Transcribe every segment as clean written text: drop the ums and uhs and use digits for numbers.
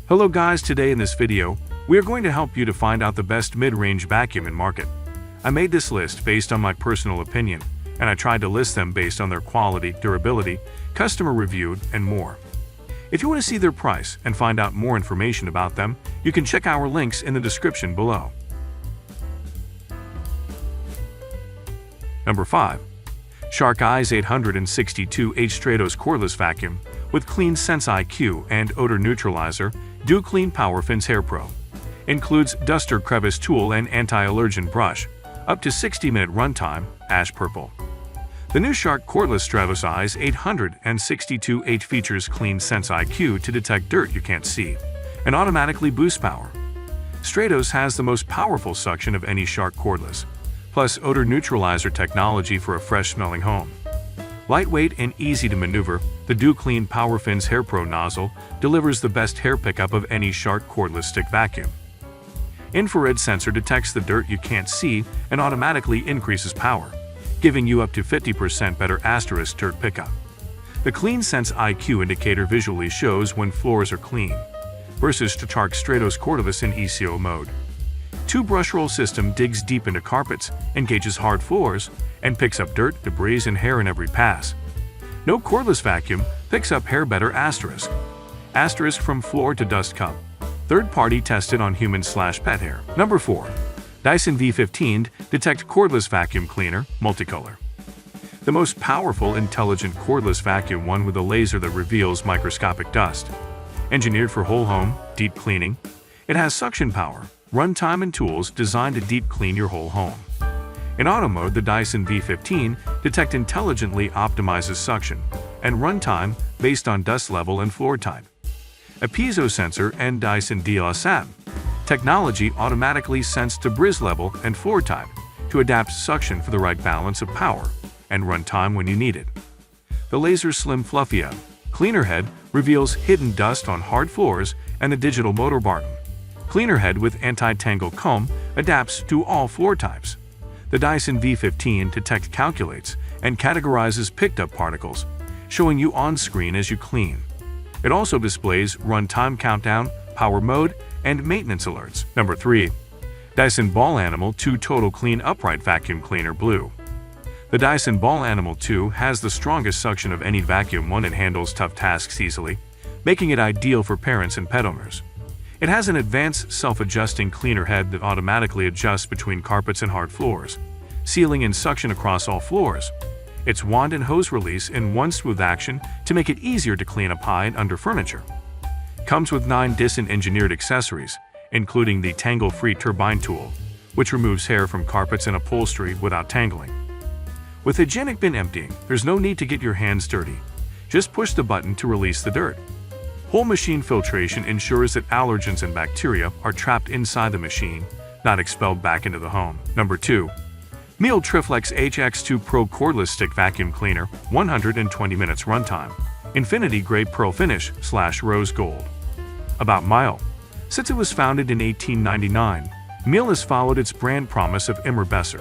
Hello guys, today in this video, we are going to help you to find out the best mid-range vacuum in market. I made this list based on my personal opinion, and I tried to list them based on their quality, durability, customer reviewed, and more. If you want to see their price and find out more information about them, you can check our links in the description below. Number 5. Shark Eyes 862H Stratos Cordless Vacuum with Clean Sense IQ and Odor Neutralizer Do Clean PowerFins Hair Pro. Includes duster crevice tool and anti-allergen brush. Up to 60-minute runtime, ash purple. The new Shark Cordless Stratos Eyes 862H features Clean Sense IQ to detect dirt you can't see and automatically boost power. Stratos has the most powerful suction of any Shark cordless, plus odor neutralizer technology for a fresh-smelling home. Lightweight and easy to maneuver, the Do Clean PowerFins Hair Pro nozzle delivers the best hair pickup of any Shark cordless stick vacuum. Infrared sensor detects the dirt you can't see and automatically increases power, giving you up to 50% better dirt pickup. The Clean Sense IQ indicator visually shows when floors are clean, versus Shark Stratos Cordless in ECO mode. Two-brush roll system digs deep into carpets, engages hard floors, and picks up dirt, debris, and hair in every pass. No cordless vacuum picks up hair better ** from floor to dust cup. Third-party tested on human/pet hair. Number 4. Dyson V15 Detect Cordless Vacuum Cleaner, Multicolor. The most powerful intelligent cordless vacuum, one with a laser that reveals microscopic dust. Engineered for whole home, deep cleaning, it has suction power, runtime, and tools designed to deep clean your whole home. In auto mode, the Dyson V15 Detect intelligently optimizes suction and runtime based on dust level and floor type. A piezo sensor and Dyson DLSM technology automatically sense debris level and floor type to adapt suction for the right balance of power and runtime when you need it. The Laser Slim Fluffy Cleaner Head reveals hidden dust on hard floors, and the digital motor button Cleaner Head with anti-tangle comb adapts to all floor types. The Dyson V15 Detect calculates and categorizes picked up particles, showing you on screen as you clean. It also displays runtime countdown, power mode, and maintenance alerts. Number 3. Dyson Ball Animal 2 Total Clean Upright Vacuum Cleaner Blue. The Dyson Ball Animal 2 has the strongest suction of any vacuum. It handles tough tasks easily, making it ideal for parents and pet owners. It has an advanced self-adjusting cleaner head that automatically adjusts between carpets and hard floors, sealing and suction across all floors. Its wand and hose release in one smooth action to make it easier to clean up high and under furniture. Comes with 9 Dyson engineered accessories, including the tangle-free turbine tool, which removes hair from carpets and upholstery without tangling. With hygienic bin emptying, there's no need to get your hands dirty. Just push the button to release the dirt. Whole machine filtration ensures that allergens and bacteria are trapped inside the machine, not expelled back into the home. Number 2. Miele Triflex HX2 Pro Cordless Stick Vacuum Cleaner, 120 minutes runtime. Infinity Gray Pearl Finish / Rose Gold. About Miele. Since it was founded in 1899, Miele has followed its brand promise of immer besser,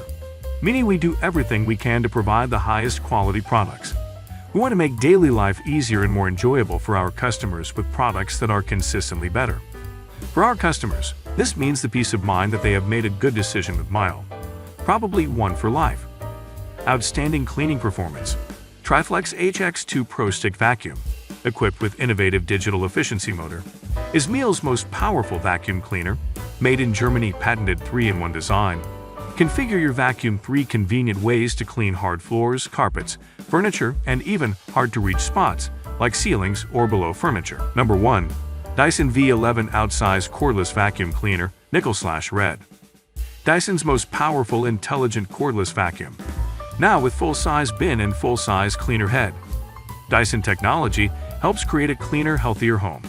meaning we do everything we can to provide the highest quality products. We want to make daily life easier and more enjoyable for our customers with products that are consistently better. For our customers, this means the peace of mind that they have made a good decision with Miele. Probably one for life. Outstanding cleaning performance. Triflex HX2 Pro Stick Vacuum, equipped with innovative digital efficiency motor, is Miele's most powerful vacuum cleaner. Made in Germany, patented 3-in-1 design. Configure your vacuum 3 convenient ways to clean hard floors, carpets, furniture, and even hard-to-reach spots like ceilings or below furniture. Number 1. Dyson V11 Outsize Cordless Vacuum Cleaner, Nickel / Red. Dyson's most powerful intelligent cordless vacuum. Now with full-size bin and full-size cleaner head. Dyson technology helps create a cleaner, healthier home.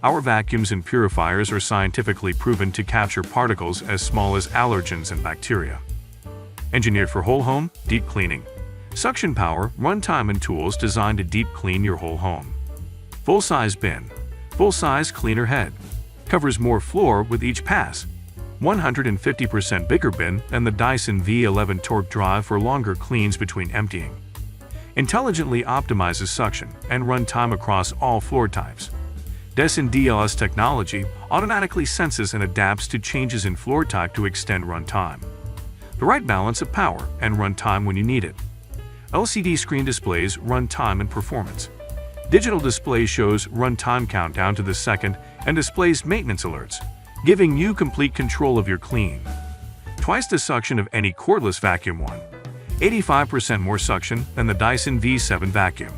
Our vacuums and purifiers are scientifically proven to capture particles as small as allergens and bacteria. Engineered for whole home, deep cleaning. Suction power, runtime, and tools designed to deep clean your whole home. Full-size bin. Full-size cleaner head. Covers more floor with each pass. 150% bigger bin than the Dyson V11 Torque Drive for longer cleans between emptying. Intelligently optimizes suction and run time across all floor types. Dyson DLS technology automatically senses and adapts to changes in floor type to extend runtime. The right balance of power and runtime when you need it. LCD screen displays runtime and performance. Digital display shows runtime countdown to the second and displays maintenance alerts, giving you complete control of your clean. Twice the suction of any cordless vacuum one. 85% more suction than the Dyson V7 vacuum.